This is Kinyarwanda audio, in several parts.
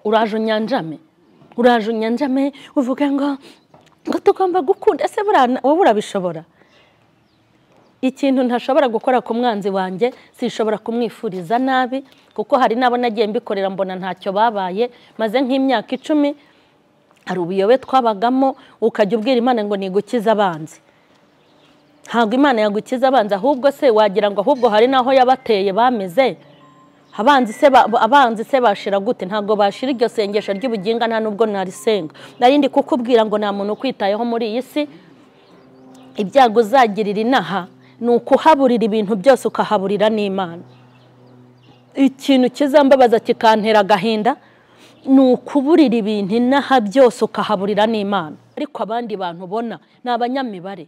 uraje unyanjame uvuga ngo tugomba gukunda. Ese wowe urabishobora? Ikintu ntashobora gukora ku mwanzi wanjye sishobora kumwifuriza nabi, kuko hari nabo nagiye mbikorera mbona ntacyo babaye, maze nk'imyaka 10 hari ubuyobe twabagamo, ukajya ubwira Imana ngo nigukiza abanzi. Ntabwo Imana yagukiza abanzi, ahubwo se wagira ngo ahubwo hari naho yabateye bameze. Abanzi se bashira gute? Ntabwo bashira iryo sengesho ry'ubuginga, nta nubwo narisenga. Narindi kukubwira ngo nta muntu kwitayeho muri iyi si. Ibyago uzagirira inaha ni ukuhaburira ibintu byose, ukahaburira n'Imana. Ikintu kizambabaza kikantera agahinda ni ukuburira ibintu inaha byose ukahaburira n'Imana. Ariko abandi bantu ubona ni abanyamibare.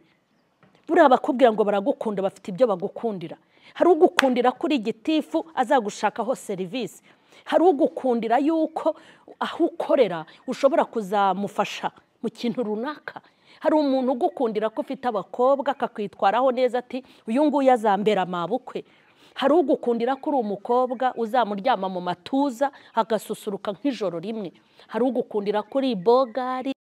Buriya bakubwira ngo baragukunda, bafite ibyo bagukundira. Hari ugukundira kuri gitifu azagushakaho serivisi. Hari ugukundira yuko aho ukorera ushobora kuzamufasha mu kintu runaka. Hari umuntu ugukundira ko ufite abakobwa akakwitwaraho neza ati uyu nguyu azambera amabukwe. Hari ugukundira ko uri umukobwa uzamuryama mu matuza agasusuruka nk'ijoro rimwe. Hari ugukundira ko uri bogari.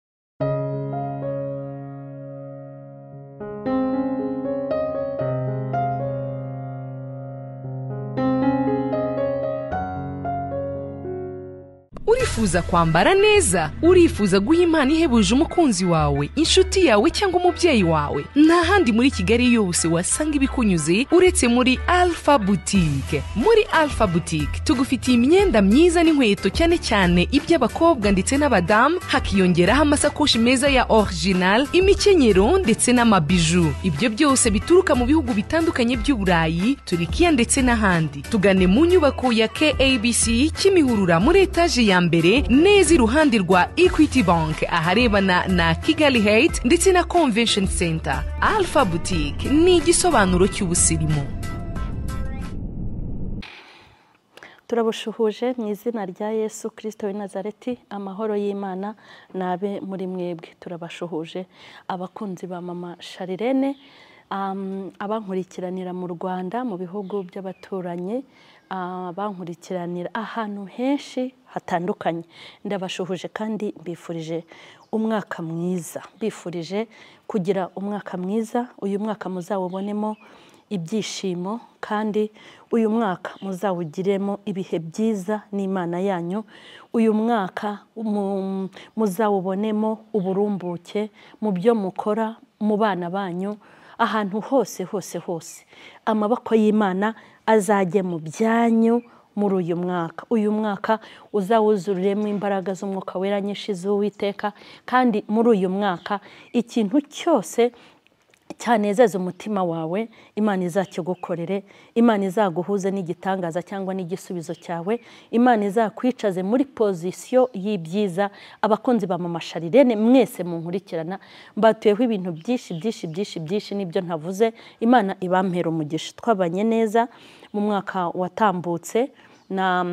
Urifuza kwambara neza, urifuza guha impano ihebuje umukunzi wawe, inshuti yawe cyangwa umubyeyi wawe, nta handi muri Kigali yose wasanga ibikunyuze uretse muri Alpha Boutique. Muri Alpha Boutique tugufitiye imyenda myiza n'inkweto cyane cyane iby'abakobwa ndetse n'abadamu, hakiyongeraho amasakoshi meza ya original, imikenyero ndetse n'amabiju. Ibyo byose bituruka mu bihugu bitandukanye by'Uburayi, Turikiya ndetse n'ahandi. Tugane mu nyubako ya KABC Kimihurura muri etaje ya mbere neza iruhande rwa Equity Bank aharebana na Kigali Heights ndetse na Convention Center. Alpha Boutique ni igisobanuro cy'ubusirimu. Turabushuhuje mu izina rya Yesu Kristo w'i Nazareti. Amahoro y'Imana nabe muri mwebwe. Turabashuhuje abakunzi ba Mama Sharirene, abankurikiranira mu Rwanda, mu bihugu by'abaturanyi, abankurikiranira ahantu henshi hatandukanye. Ndabashuhuje kandi mbifurije umwaka mwiza. Mbifurije kugira umwaka mwiza. Uyu mwaka muzawubonemo ibyishimo, kandi uyu mwaka muzawugiremo ibihe byiza n'Imana yanyu. Uyu mwaka muzawubonemo uburumbuke mu byo mukora, mu bana banyu, ahantu hose. Amaboko y'Imana azajye mu byanyu muri uyu mwaka. Uyu mwaka uzawuzuremo imbaraga z'Umwuka Wera nyinshi z'Uwiteka, kandi muri uyu mwaka ikintu cyose cyanezeza umutima wawe Imana izakigukorere. Imana izaguhuze n'igitangaza cyangwa n'igisubizo cyawe. Imana izakwicaze muri pozisiyo y'ibyiza. Abakunzi ba Mama Sharirene mwese munkurikirana, mbatuyeho ibintu byinshi nibyo ntavuze. Imana ibampera umugisha. Twabanye neza mu mwaka watambutse, na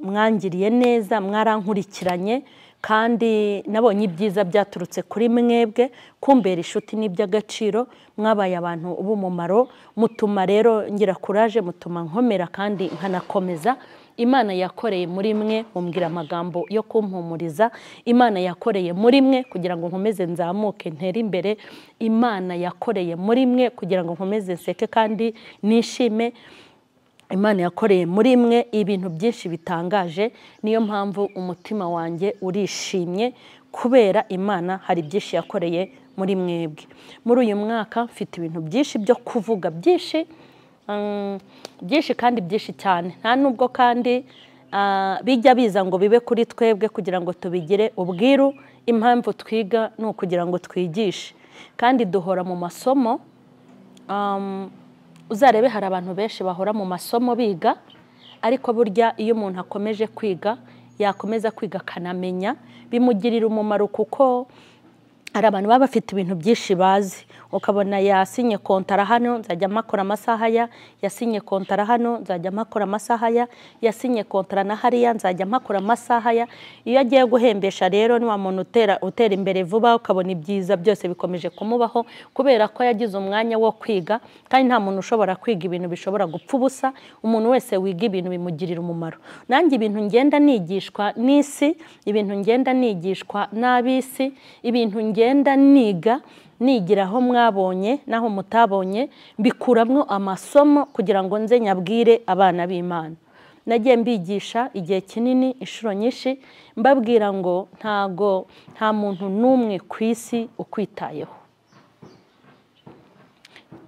mwangiriye neza, mwarankurikiranye, kandi nabonye ibyiza byaturutse kuri mwebwe. Kumbera inshuti n'iby'agaciro, mwabaye abantu b'umumaro, mutuma rero ngira courage, mutuma nkomera kandi nkanakomeza. Imana yakoreye muri mwe mumbwira amagambo yo kumpumuriza. Imana yakoreye muri mwe kugira ngo nkomeze nzamuke ntere imbere. Imana yakoreye muri mwe kugira ngo nkomeze nseke kandi nishime. Imana yakoreye muri mwe ibintu byinshi bitangaje. Niyo mpamvu umutima wanjye urishimye, kubera Imana hari byinshi yakoreye muri mwebwe. Muri uyu mwaka mfite ibintu byinshi byo kuvuga, byinshi kandi byinshi cyane. Nta nubwo kandi bijya biza ngo bibe kuri twebwe kugira ngo tubigire ubwiru. Impamvu twiga ni ukugira ngo twigishe, kandi duhora mu masomo. Uzarebe hari abantu benshi bahora mu masomo biga, ariko burya iyo umuntu akomeje kwiga, yakomeza kwiga akanamenya, bimugirira umumaro, kuko hari abantu baba bafite ibintu byinshi bazi, ukabona yasinye kontara hano nzajya makora amasaha ya, yasinye kontara hano nzajya makora amasaha ya, yasinye kontara na hariya nzajya makora amasaha ya. Iyo agiye guhembesha rero ni wa muntu utera imbere vuba, ukabona ibyiza byose bikomeje kumubaho kubera ko yagize umwanya wo kwiga. Kandi nta muntu ushobora kwiga ibintu bishobora gupfa ubusa, umuntu wese wiga ibintu bimugirira umumaro. Nanjye ibintu ngenda nigishwa n'isi, ibintu ngenda nigishwa n'abisi, ibintu ngenda niga nigiraho mwabonye naho mutabonye, mbikuramwo amasomo kugira ngo nze nyabwire abana b'Imana. Nagiye mbigisha igihe kinini inshuro nyinshi, mbabwira ngo nta muntu n'umwe ku isi ukwitayeho.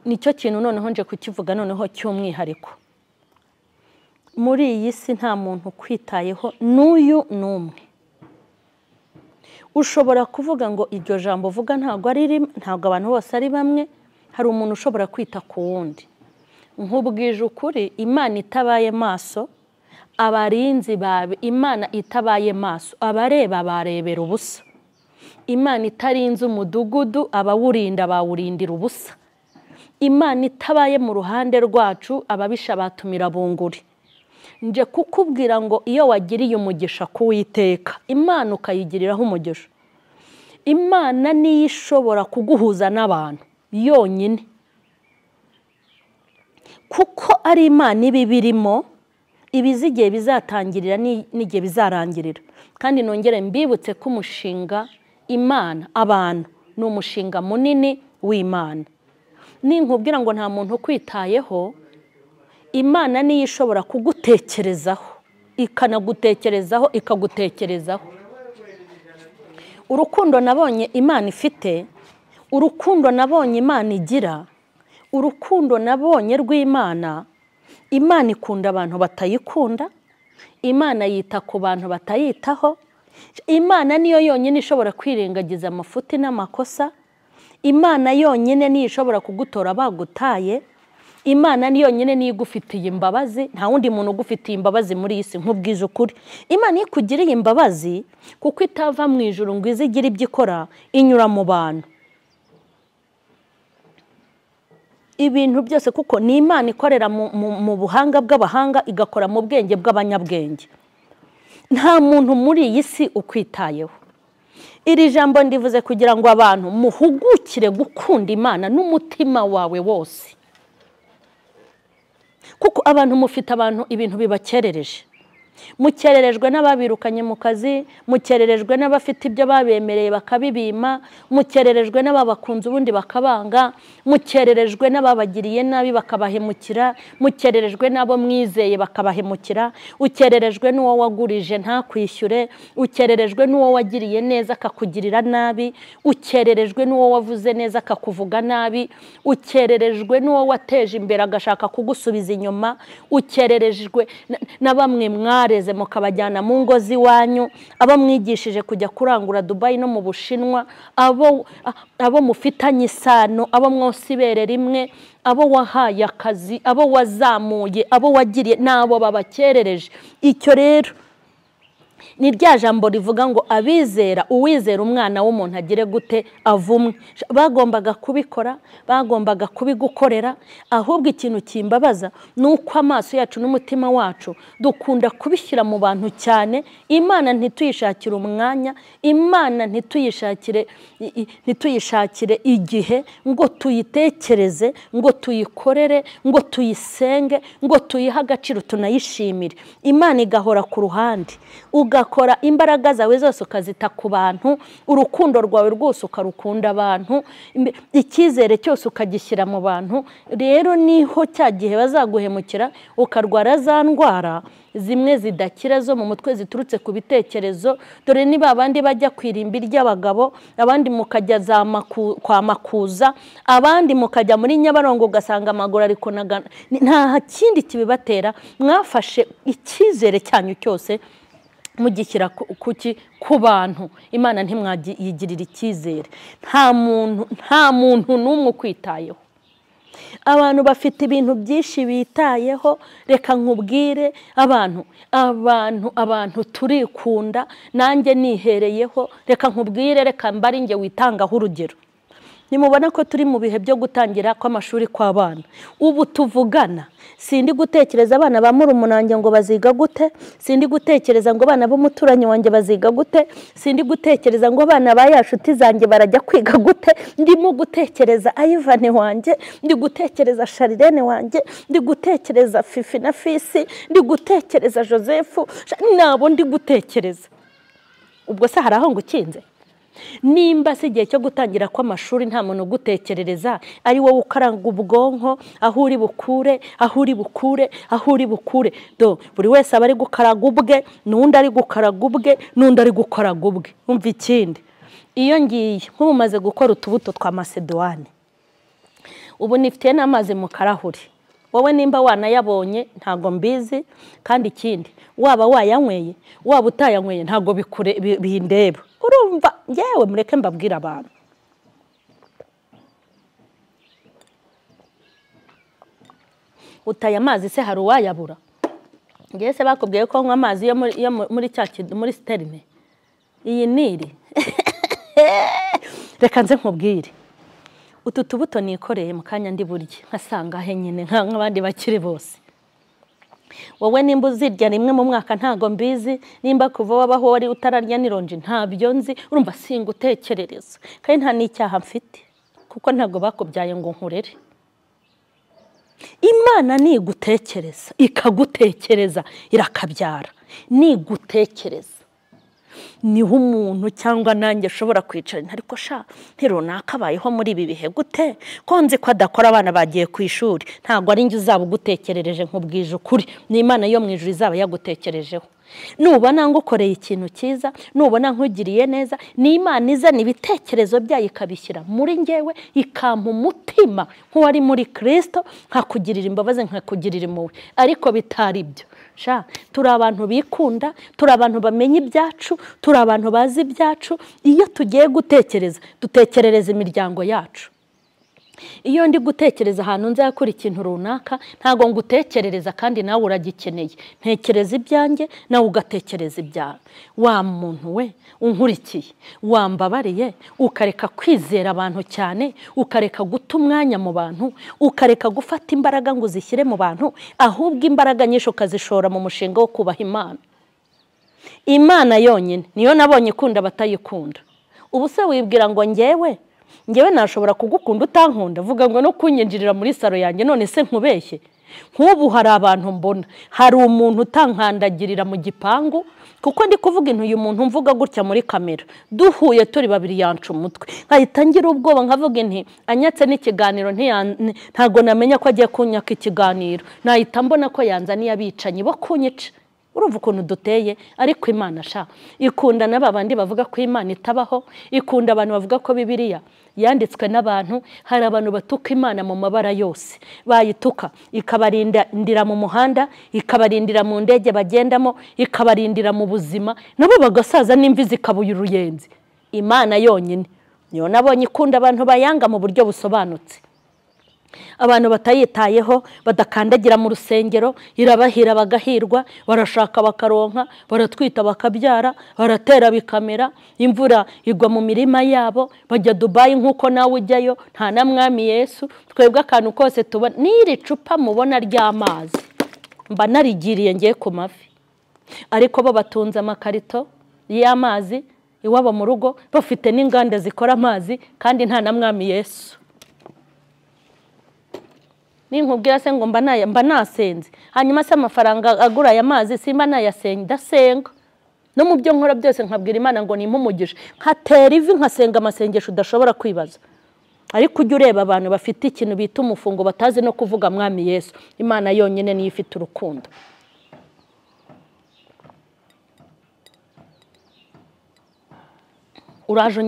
Nicyo kintu noneho nje kukivuga noneho cy'umwihariko. Muri iyi si nta muntu ukwitayeho n'uyu n'umwe. Ushobora kuvuga ngo iryo jambo uvuga ntabwo abantu bose ari bamwe, hari umuntu ushobora kwita ku wundi. Nkubwije ukuri, Imana itabaye maso, abarinzi bawe, Imana itabaye maso, abareba barebera ubusa. Imana itarinze umudugudu, abawurinda bawurindira ubusa. Imana itabaye mu ruhande rwacu, ababisha batumira bunguri. Nje kukubwira ngo iyo wagiriye umugisha kuwiteka, Imana ukayigiriraho umugisha, Imana niyo ishobora kuguhuza n'abantu yonyine, kuko ari Imana ibi birimo, ibizi igihe bizatangirira n'igihe bizarangirira. Kandi nongere mbibutse ko umushinga Imana abantu ni umushinga munini w'Imana. Ninkubwira ngo nta muntu ukwitayeho, Imana niyo ishobora kugutekerezaho, ikanagutekerezaho, ikagutekerezaho. Urukundo nabonye Imana ifite, urukundo nabonye Imana igira, urukundo nabonye rw'Imana. Imana ikunda abantu batayikunda, Imana yita ku bantu batayitaho. Imana niyo yonyine ishobora kwirengagiza amafuti n'amakosa. Imana yonyine niyo ishobora kugutora bagutaye. Imana niyo yonyine niyo igufitiye imbabazi, nta wundi muntu ugufitiye imbabazi muri iyi si. Nkubwije ukuri, Imana ikugiriye imbabazi kuko itava mu ijuru ngo izigire ibyo ikora, inyura mu bantu. Ibintu byose kuko ni Imana ikorera mu buhanga bw'abahanga, igakora mu bwenge bw'abanyabwenge. Nta muntu muri iyi si ukwitayeho. Iri jambo ndivuze kugira ngo abantu muhugukire gukunda Imana n'umutima wawe wose. Kuko abantu mufite ibintu bibakerereje. Mukererejwe n'ababirukanye mu kazi, mukererejwe n'abafite ibyo babemereye bakabibima, mukererejwe n'ababakunze ubundi bakabanga, mukererejwe n'ababagiriye nabi bakabahemukira, mukererejwe n'abo mwizeye bakabahemukira, ukererejwe n'uwo wagurije ntakwishyure, ukererejwe n'uwo wagiriye neza akakugirira nabi, ukererejwe n'uwo wavuze neza akakuvuga nabi, ukererejwe n'uwo wateje imbere agashaka kugusubiza inyuma, ukererejwe na bamwe mwareze mukabajyana mu ngo z'iwanyu, abo mwigishije kujya kurangura Dubai no mu Bushinwa, abo mufitanye isano, abo mwose ibere rimwe, abo wahaye akazi, abo wazamuye, abo wagiriye, nabo babakerereje. Icyo rero ni rya jambo rivuga ngo abizera, uwizera umwana w'umuntu agire gute avumwe. Bagombaga kubikora, bagombaga kubigukorera. Ahubwo ikintu kimbabaza nuko amaso yacu n'umutima wacu dukunda kubishyira mu bantu cyane. Imana ntituyishakire umwanya, Imana ntituyishakire igihe ngo tuyitekereze, ngo tuyikorere, ngo tuyisenge, ngo tuyihe agaciro, tunayishimire. Imana igahora ku ruhande, ugakora imbaraga zawe zose ukazita ku bantu, urukundo rwawe rwose ukarukunda abantu, icyizere cyose ukagishyira mu bantu. Rero niho cya gihe bazaguhemukira ukarwara za ndwara zimwe zidakira zo mu mutwe ziturutse ku bitekerezo. Dore ni babandi bajya kwirimba ry'abagabo, abandi mukajya kwa makuza, abandi mukajya muri Nyabarongo ugasanga amaguru ariko nta kindi kibibatera. Mwafashe icyizere cyanyu cyose mugishyira ku bantu. Imana ntimwayigirira icyizere. Nta muntu n'umwe ukwitayeho. abantu bafite ibintu byinshi bitayeho. Reka nkubwire abantu turikunda, nanjye nihereyeho. Reka nkubwire, reka mbari nge witangaho urugero. Nimubona ko turi mu bihe byo gutangira kw'amashuri kw'abana. Ubu tuvugana, sindi gutekereza abana ba murumunange ngo baziga gute, sindi gutekereza ngo abana b'umuturanyi wanjye baziga gute, sindi gutekereza ngo abana ba yashuti zanjye barajya kwiga gute. Ndimo gutekereza Ivan wanjye, ndi gutekereza Sharirene wanjye, ndi gutekereza Fifi na Fisi, ndi gutekereza Joseph, nabo ndi gutekereza. Ubwo se hari aho ngukinze? Nimba si igihe cyo gutangira kw'amashuri nta muntu ugutekerereza, ari wowe ukaranga ubwonko aho uri bukure. Buri wese aba ari gukaraga ubwe, n'undi ari gukaraga ubwe, n'undi ari gukaraga ubwe. Umva ikindi, iyo ngiye nk'ubu maze gukora utubuto twa masedwane, ubu nifitiye n'amazi mu karahuri. Wowe nimba wanayabonye ntago mbizi, kandi ikindi waba wayanyweye waba utayanyweye ntago bindeba. Urumva, yewe mureke mbabwira abantu. Utaye amazi se hari uwayabura? Ngiye se bakubwiye ko nywa amazi yo muri sterine iyi Nili. Reka nze nkubwire, utu tubuto nikoreye mu kanya ndi burye nkasanga he nyine nk'abandi bakiri bose. Wowe nimba uzirya rimwe mu mwaka ntago mbizi, nimba kuva wabaho wari utararya n'ironji ntabyo nzi. Urumva singutekerereza, kandi nta n'icyaha mfite kuko ntago bakubyaye ngo nkurere. Imana nigutekereza ikagutekereza irakabyara. Nigutekereza niho umuntu cyangwa nanjye ashobora kwicara ariko sha ntirunaka abayeho muri ibi bihe gute, ko nzi ko adakora abana bagiye ku ishuri. Ntago ari njye uzaba ugutekerereje nkubwije ukuri, ni Imana yo mu ijuru izaba yagutekerejeho. Nubona ngukoreye ikintu cyiza, nubona nkugiriye neza, ni Imana izana ibitekerezo byayo ikabishyira muri njyewe, ikampa umutima nk'uwari muri Kristo, nkakugirira imbabazi nkakugirira impuhwe. Ariko bitari ibyo, turi abantu bikunda, turi abantu bamenya ibyacu, turi abantu bazi ibyacu. Iyo tugiye gutekereza, dutekerereza imiryango yacu. Iyo ndi gutekereza ahantu nzakora ikintu runaka, ntago ngutekerereza kandi nawe uragikeneye. Ntekereza ibyanjye nawe ugatekereza ibyawe. Wa muntu we unkurikiye, wambabariye ukareka kwizera abantu cyane, ukareka guta umwanya mu bantu, ukareka gufata imbaraga ngo uzishyire mu bantu, ahubwo imbaraga nyinshi ukazishora mu mushinga wo kubaha Imana. Imana yonyine niyo nabonye ikunda batayikunda. Ubu se wibwira ngo ngewe nashobora kugukunda utankunda? Vuga ngo no kunyinjirira muri saro yanjye, none se nkubeshye? Nk'ubu hari abantu mbona, hari umuntu utankandagirira mu gipangu, kuko ndi kuvuga uyu muntu mvuga gutya muri kamera, duhuye turi babiri yanca umutwe, nkahita ngira ubwoba nkavuga nti anyatse n'ikiganiro ntago namenya ko agiye kunyaka ikiganiro, nahita mbona ko yanzaniye abicanyi bo kunyica. Urumva ukuntu duteye. Ariko Imana ikunda n'abandi bavuga ko Imana itabaho, ikunda abantu bavuga ko Bibiliya yanditswe n'abantu. Hari abantu batuka Imana mu mabara yose, bayituka ikabarindira mu muhanda, ikabarindira mu ndege bagendamo, ikabarindira mu buzima, nabo bagasaza n'imvi zikabuye uruyenzi. Imana yonyine niyo nabonye ikunda abantu bayanga mu buryo busobanutse. Abantu batayitayeho, badakandagira mu rusengero, irabahira bagahirwa, barashaka bakaronka, baratwita bakabyara, baratera bikamera, imvura igwa mu mirima yabo, bajya Dubai nk'uko nawe ujyayo, nta na Mwami Yesu. Twebwe akantu kose tubona, n'iri cupa mubona ry'amazi mba narigiriye ngiye ku mafi, ariko bo batunze amakarito y'amazi iwabo mu rugo, bafite n'inganda zikora amazi, kandi nta na Mwami Yesu. Ninkubwira se ngo mba nasenze, hanyuma se amafaranga agura aya mazi simba nayasenga, ndasenga. No mu byo nkora byose nkabwira Imana ngo nimpumugishe, nkatera ivi nkasenga amasengesho udashobora kwibaza. Ariko ujye ureba abantu bafite ikintu bita umufungo batazi no kuvuga Mwami Yesu. Imana yonyine niyo ifite urukundo. Uraje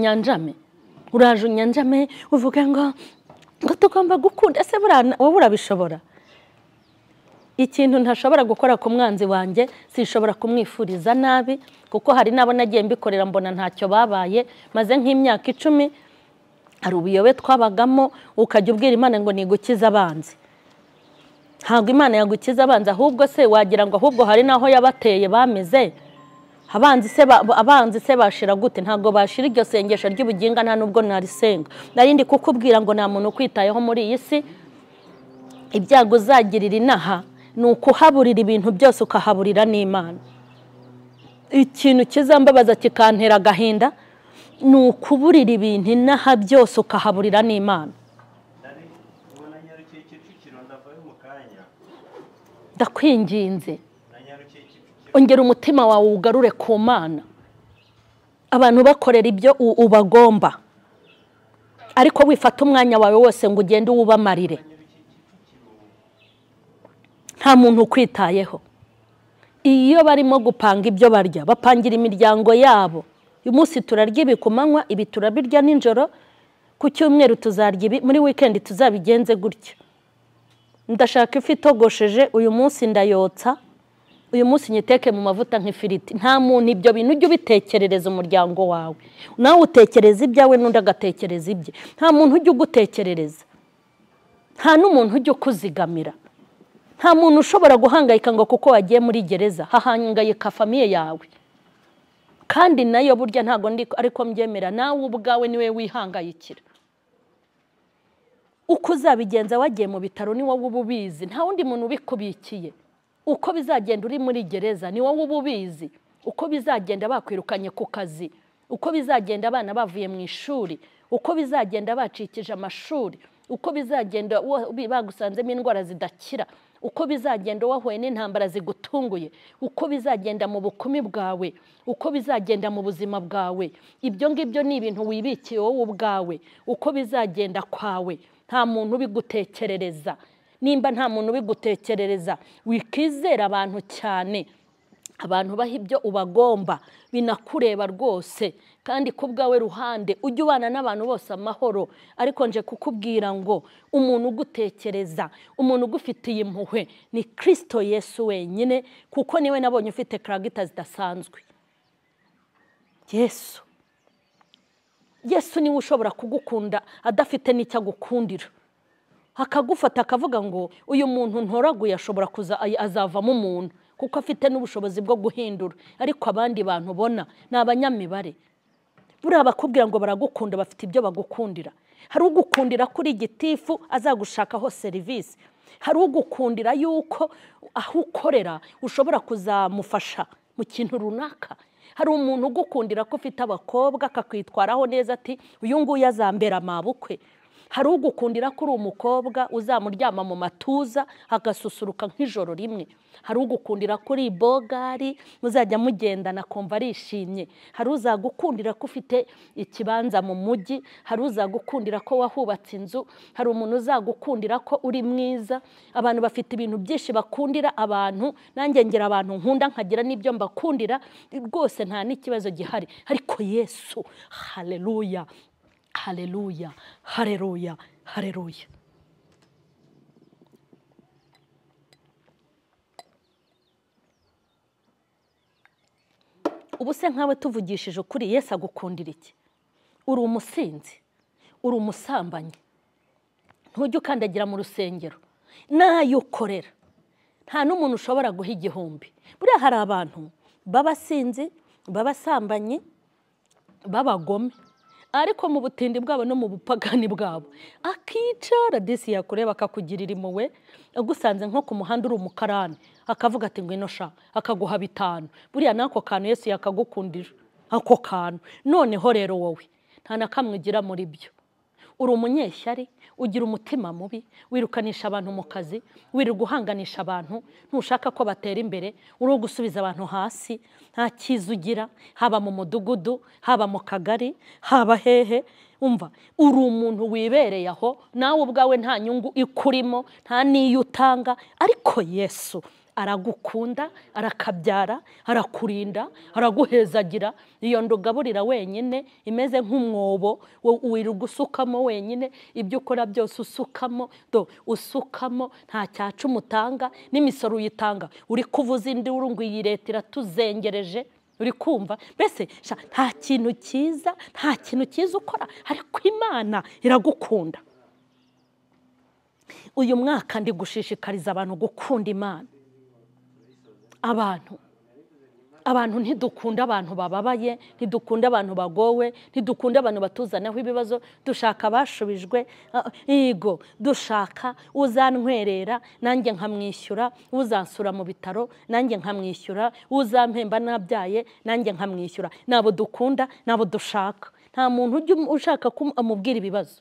unyanjame uvuga ngo tugomba gukunda. Ese wowe urabishobora? Ikintu ntashobora gukora ku mwanzi wanjye sishobora kumwifuriza nabi, kuko hari nabo nagiye mbikorera mbona ntacyo babaye. Maze nk'imyaka 10 hari ubuyobe twabagamo ukajya ubwira Imana ngo nigukize abanzi. Ntabwo Imana yagukiza abanzi, ahubwo se wagira ngo ahubwo hari naho yabateye bameze. Abanzi se bashira gute? Ntabwo bashira iryo sengesho ry'ubuginga, nta nubwo narisenga. Narindi kukubwira ngo nta muntu kwitayeho muri iyi si. Ibyago uzagirira inaha ni ukuhaburira ibintu byose ukahaburira n'Imana. Ikintu kizambabaza kikantera agahinda ni ukuburira ibintu inaha byose ukahaburira n'Imana. Ndakwinginze ongera umutima wawe ugarure ku Mana. Abantu bakorera ibyo ubagomba, ariko wifata umwanya wawe wose ngo ugende uwubamarire. Nta muntu ukwitayeho. Iyo barimo gupanga ibyo barya, bapangira imiryango yabo. Uyu munsi turarya ibi ku manywa, ibi turabirya nijoro, ku cyumweru tuzarya ibi, muri weekend tuzabigenze gutya. Ndashaka ifi itogosheje, uyu munsi ndayotsa, uyu munsi nyiteke mu mavuta nk'ifiriti. Nta muntu ibyo bintu ujye ubitekerereza umuryango wawe. Nawe utekereza ibyawe n'undi agatekereza ibye. Nta muntu ujye ugutekerereza. Nta n'umuntu ujye ukuzigamira. Nta muntu ushobora guhangayika ngo kuko wagiye muri gereza, hahangayika famiye yawe. Kandi nayo burya ntago ariko mbyemera, nawe ubwawe niwe wihangayikira. Uko uzabigenza wagiye mu bitaro ni wowe ububizi, nta wundi muntu ubikubikiye. Uko bizagenda uri muri gereza ni wowe ububizi. Uko bizagenda bakwirukanye ku kazi, uko bizagenda abana bavuye mu ishuri, uko bizagenda bacikije amashuri, uko bizagenda bagusanzemo indwara zidakira, uko bizagenda wahuye n'intambara zigutunguye, uko bizagenda mu bukumi bwawe, uko bizagenda mu buzima bwawe. Ibyo ngibyo ni ibintu wibikiye wowe ubwawe. Uko bizagenda kwawe nta muntu ubigutekerereza. Nimba nta muntu ubigutekerereza, wikizera abantu cyane. Abantu baha ibyo ubagomba binakureba rwose, kandi ku bwawe ruhande ujye ubana n'abantu bose amahoro. Ariko nje kukubwira ngo umuntu ugutekereza, umuntu ugufitiye impuhwe ni Kristo Yesu wenyine, kuko niwe nabonye ufite karagita zidasanzwe. Yesu niwe ushobora kugukunda adafite n'icyo agukundira. Akagufata akavuga ngo uyu muntu ntoraguye ashobora azavamo umuntu, kuko afite n'ubushobozi bwo guhindura. Ariko abandi bantu ubona ni abanyamibare. Buriya bakubwira ngo baragukunda bafite ibyo bagukundira. Hari ugukundira kuri gitifu azagushakaho serivisi. Hari ugukundira yuko aho ukorera ushobora kuzamufasha mu kintu runaka. Hari umuntu ugukundira ko ufite abakobwa akakwitwaraho neza ati uyu nguyu azambera amabukwe. Hari ugukundira ko uri umukobwa uzamuryama mu matuza agasusuruka nk'ijoro rimwe. Hari ugukundira ko uri bogari muzajya mugendana kumva arishimye. Hari uzagukundira ko ufite ikibanza mu mujyi. Hari uzagukundira ko wahubatse inzu. Hari umuntu uzagukundira ko uri mwiza. Abantu bafite ibintu byinshi bakundira abantu, nanjye ngira abantu nkunda nkagira n'ibyo mbakundira, rwose nta n'ikibazo gihari. Ariko Yesu, haleluya, haleluya, haleluya, haleluya. Ubu se nkawe tuvugishije ukuri, Yesu agukundira iki? Uri umusinzi, uri umusambanyi, ntujye ukandagira mu rusengero, nayo ukorera nta n'umuntu ushobora guha igihumbi. Buriya hari abantu b'abasinzi, b'abasambanyi, b'abagome, ariko mu butindi bwabo no mu bupagani bwabo akicara disi yakureba akakugirira impuhwe. Agusanze nko ku muhanda uri umukarani akavuga ati ngwino sha, akaguha 5. Buriya nako kantu Yesu yakagukundira, ako kantu. Noneho rero wowe nta na kamwe ugira muri byo. Uri umunyeshyari, ugira umutima mubi, wirukanisha abantu mu kazi, wirirwa uhanganisha abantu, ntushaka ko batera imbere, uri gusubiza abantu hasi, nta cyiza ugira, haba mu mudugudu, haba mu kagari, haba hehe. Umva, uri umuntu wibereye aho, nawe ubwawe nta nyungu ikurimo, nta niyo utanga. Ariko Yesu aragukunda, arakabyara, arakurinda, araguhezagira. Iyo ndugaburira wenyine imeze nk'umwobo wirirwa usukamo wenyine, ibyo ukora byose usukamo, usukamo, nta cyacu mutanga, n'imisoro uyitanga uri kuvuza induru ngo iyi leta iratuzengereje. uri kumva mbese nta kintu cyiza ukora ariko Imana iragukunda. Uyu mwaka ndi gushishikariza abantu gukunda Imana. Abantu ntidukunda abantu bababaye, ntidukunda abantu bagowe, ntidukunda abantu batuzanaho ibibazo, dushaka abashubijwe. Yego, dushaka uzantwerera nanjye nkamwishyura, uzansura mu bitaro nanjye nkamwishyura, uzampemba nabyaye nanjye nkamwishyura. Nabo dukunda, nabo dushaka. Nta muntu ushaka kumubwira ibibazo.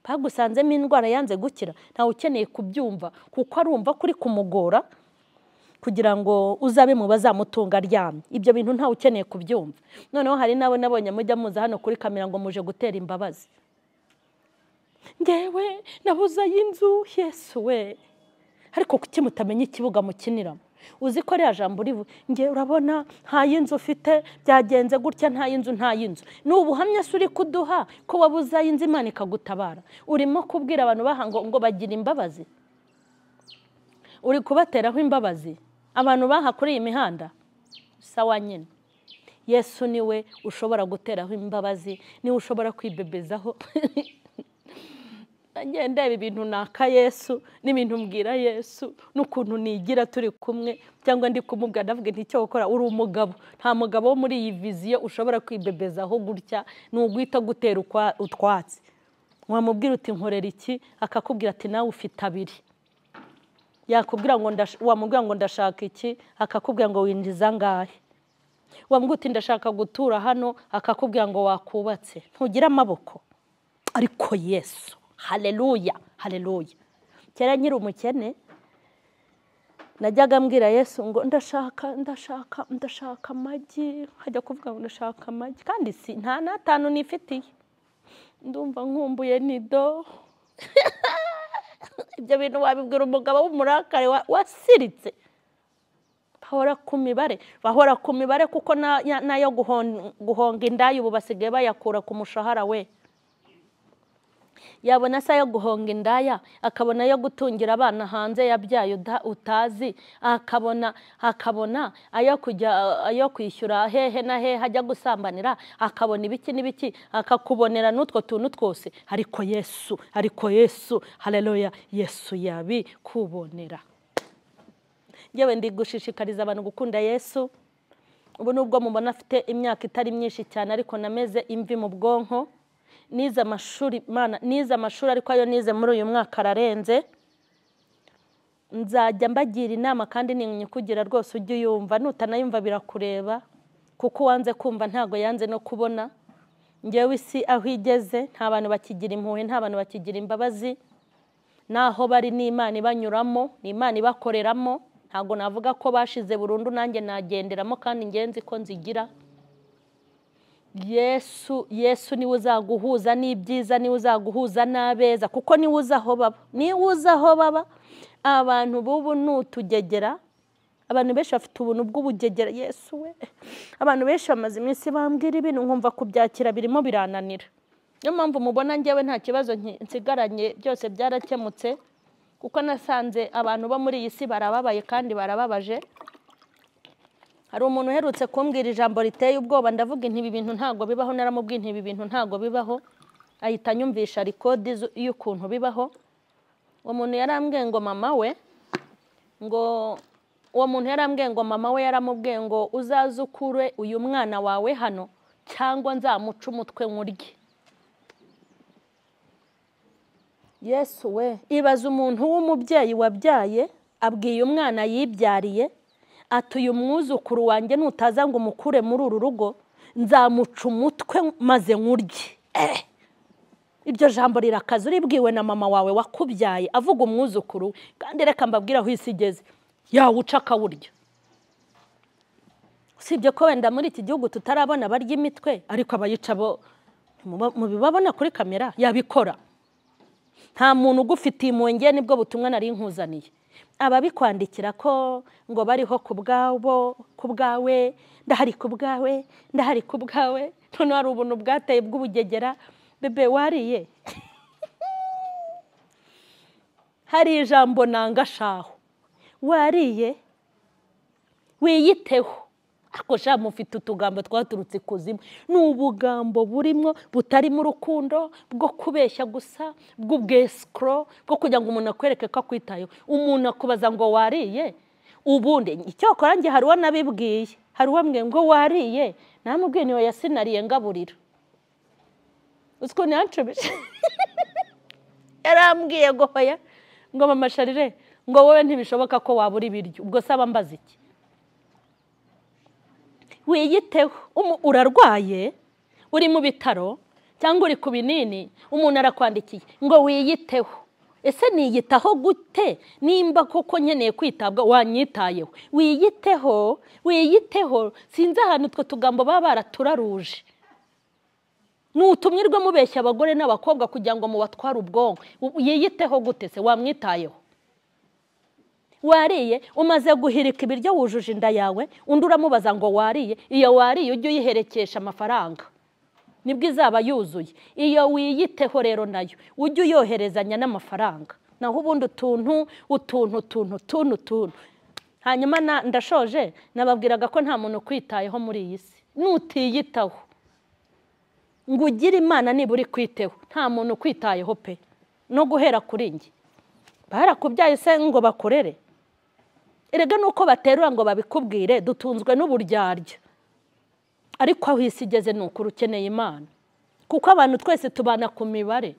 Bagusanzemo indwara yanze gukira, ntawe ukeneye kubyumva kuko arumva kuri kumugora kugira ngo uzabe mu bazamutunga aryamye. Ibyo bintu ntawe ukeneye kubyumva. Noneho hari nabo nabonye mujya muza hano kuri kamera ngo muje gutera imbabazi. Ngewe nabuza y'inzu, Yesu we. Ariko kuki mutamenya ikibuga mukiniramo? Uzi ko rya jambo rivu nge urabona nta y'inzu ufite, byagenze gutya, nta y'inzu. Ni ubuhamya uri kuduha ko wabuza y'inzu Imana ikagutabara. Urimo kubwira abantu ngo bagira imbabazi. Uri kubateraho imbabazi abantu baha kuri iyi mihanda. Sawa nyine. Yesu niwe ushobora guteraho imbabazi, niwe ushobora kwibebezaho. Ndeba ibintu naka Yesu n'ibintu mbwira Yesu n'ukuntu nigira turi kumwe, cyangwa ndi kumubwira ndavuga nti cyo gukora. Uri umugabo, nta mugabo wo muri iyi viziyo ushobora kwibebezaho gutya, n'ugwita gutera utwatsi. Wamubwira uti nkorera iki, akakubwira ati nawe ufite abiri. Yakubwira ngo wamubwira ngo ndashaka iki, akakubwira ngo winjiza ngahe. Wamubwira uti ndashaka gutura hano, akakubwira ngo wakubatse. Ntugira amaboko. Ariko Yesu, haleluya, haleluya. Kera nkiri umukene najyaga mbwira Yesu ngo ndashaka amagi, hajya kuvuga ngo ndashaka amagi, kandi si nta n'atanu nifitiye. Ndumva nkumbuye nido. Ibyo bintu wabibwira umugabo w'umurakare wasiritse. Bahora ku mibare kuko nayo guhonga indaya ubu basigaye bayakura ku mushahara we. Yabona se yo guhonga indaya, akabona yo gutungira abana hanze yabyaye utazi, akabona ayo kwishyura hehe na hehe ajya gusambanira, akabona ibiki n'ibiki, akakubonera n'utwo tuntu twose. Ariko Yesu, haleluya, Yesu yabikubonera. Yewe ndi gushishikariza abantu gukunda Yesu. Ubu nubwo mubona afite imyaka itari myinshi cyane ariko nameze imvi mu bwonko. Nize amashuri ariko ayo nize muri uyu mwaka ararenze. Nzajya mbagira inama kandi kugira rwose ujye uyumva, nutanayumva birakureba kuko wanze kumva ntago yanze no kubona. Ngewe isi aho igeze nta bantu bakigira impuhwe, nta bantu bakigira imbabazi. Naho bari n'Imana ibanyuramo, n'Imana ibakoreramo. Ntago navuga ko bashize burundu nanjye nagenderamo kandi ngenzi ko nzigira. Yesu niwe uzaguhuza n'ibyiza, niwe uzaguhuza n'abeza kuko niwe uza aho baba. Abantu bubu nutugegera, abantu benshi bafite ubuntu bw'ubugegera. Yesu we, abantu benshi bamaze iminsi bambwira ibintu nkumva kubyakira birimo birananira. Niyo mpamvu mubona ngewe nta kibazo nsigaranye, byose byarakemutse kuko nasanze abantu bo muri iyi si barababaye kandi barababaje. Hari umuntu uherutse kumbwira ijambo riteye ubwoba, ndavuga inti ibi bintu ntago bibaho. Naramubwiye inti ibi bintu ntago bibaho, ahita anyumvisha rekodi y'ukuntu bibaho. Uwo muntu yarambwiye ngo mama we yaramubwiye ngo uzaze ukure uyu mwana wawe hano cyangwa nzamuca umutwe nkurye. Yesu we, ibaza umuntu w'umubyeyi wabyaye abwiye umwana yibyariye ati uyu mwuzukuru wanjye nutaza ngo umukure muri uru rugo nzamuca umutwe maze nkurye. Iryo jambo rirakaza, uribwiwe na mama wawe wakubyaye avuga umwuzukuru, kandi reka mbabwira aho isi igeze yawuca akawurya. Usibye ko wenda muri iki gihugu tutarabona barya imitwe, ariko abayica bo mubibabona kuri kamera yabikora. Nta muntu ugufitiye impuhwe, nibwo butumwa nari nkuzaniye. Ababikwandikira ko ngo bariho ku bwawe, ndahari ku bwawe, none hari ubuntu bwateye bw'ubugegera. Bebe wariye hari ijambo nanga shaho, wariye wiyiteho, ako sha mufite utugambo twaturutse kuzimu. Ni ubugambo burimo butarimo urukundo, bwo kubeshya gusa, bw'ubwescro, bwo kugira ngo umuntu akwereke ko akwitayeho. Umuntu akubaza ngo wariye, ubundi icyo akora nge hari uwo nabibwiye, hari uwo mbwiye ngo wariye, namubwiye niwe yasinariye ngaburira. Uziko nyanshubije yarambwiye ngo hoya, ngo mama Sharire, ngo wowe ntibishoboka ko wabura ibiryo. Ubwo saba mbaza iki? Wiyiteho. Urarwaye, uri mu bitaro cyangwa uri ku binini, umuntu arakwandikiye ngo wiyiteho. Ese niyitaho gute nimba koko nkeneye kwitabwa? Wanyitayeho. Wiyiteho, wiyiteho. Sinzi ahantu twe tugambo baba baraturaruje. Nutumwirwa mubeshya abagore n'abakobwa kugira ngo mubatware ubwonko. Yiyiteho gute se? Wamwitayeho. Wariye, umaze guhirika ibiryo wujuje inda yawe, undi uramubaza ngo wariye. Iyo wariye ujye uyiherekesha amafaranga, nibwo izaba yuzuye. Iyo wiyiteho rero nayo ujye uyoherezanya n'amafaranga. Naho ubundi utuntu. Hanyuma ndashoje, nababwiraga ko nta muntu kwitayeho muri iyi si. Nutiyitaho ngo ugire Imana niburi kwiteho, nta muntu kwitayeho pe. No guhera kuri nge barakubyaye se ngo bakorere? Erega nuko baterura ngo babikubwire, dutunzwe n'uburyarya. Ariko aho isi igeze nuko ukeneye Imana, kuko abantu twese tubana ku mibare.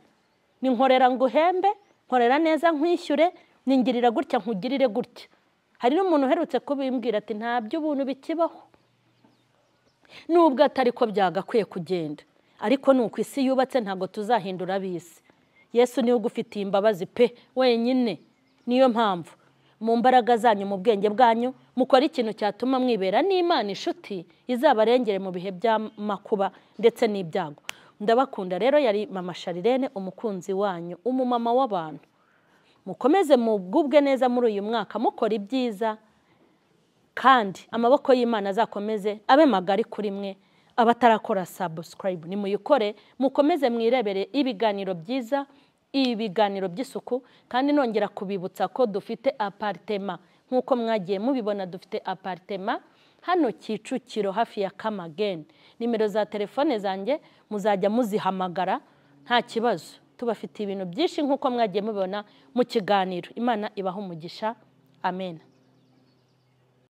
Ni nkorera ngo uhembe, nkorera neza nkwishyure, ningirira gutya nkugirire gutya. Hari n'umuntu uherutse kubimbwira ati nta by'ubuntu bikibaho. Nubwo atari ko byagakwiye kugenda, ariko nuko isi yubatse ntago tuzahindura bisi. Yesu niwe ugufitiye imbabazi pe wenyine. Niyo mpamvu mu mbaraga zanyu, mu bwenge bwanyu, mukora ikintu cyatuma mwibera n'Imana inshuti izabarengere mu bihe by'amakuba ndetse n'ibyago. Ndabakunda rero. Yari mama Sharirene, umukunzi wanyu, umumama w'abantu. Mukomeze mugubwe neza muri uyu mwaka, mukora ibyiza, kandi amaboko y'Imana azakomeze abe magari kuri mwe. Abatarakora subscribe nimuyikore, mukomeze mwirebere ibiganiro byiza, ibiganiro by'isuku. Kandi nongera kubibutsa ko dufite apartment, nkuko mwagiye mubibona, dufite apartment hano Kicukiro hafi ya Kamageni. Nimero za telefone zanjye muzajya muzihamagara nta kibazo. Tubafite ibintu byinshi nkuko mwagiye mubibona mu kiganiro. Imana ibaho umugisha. Amen.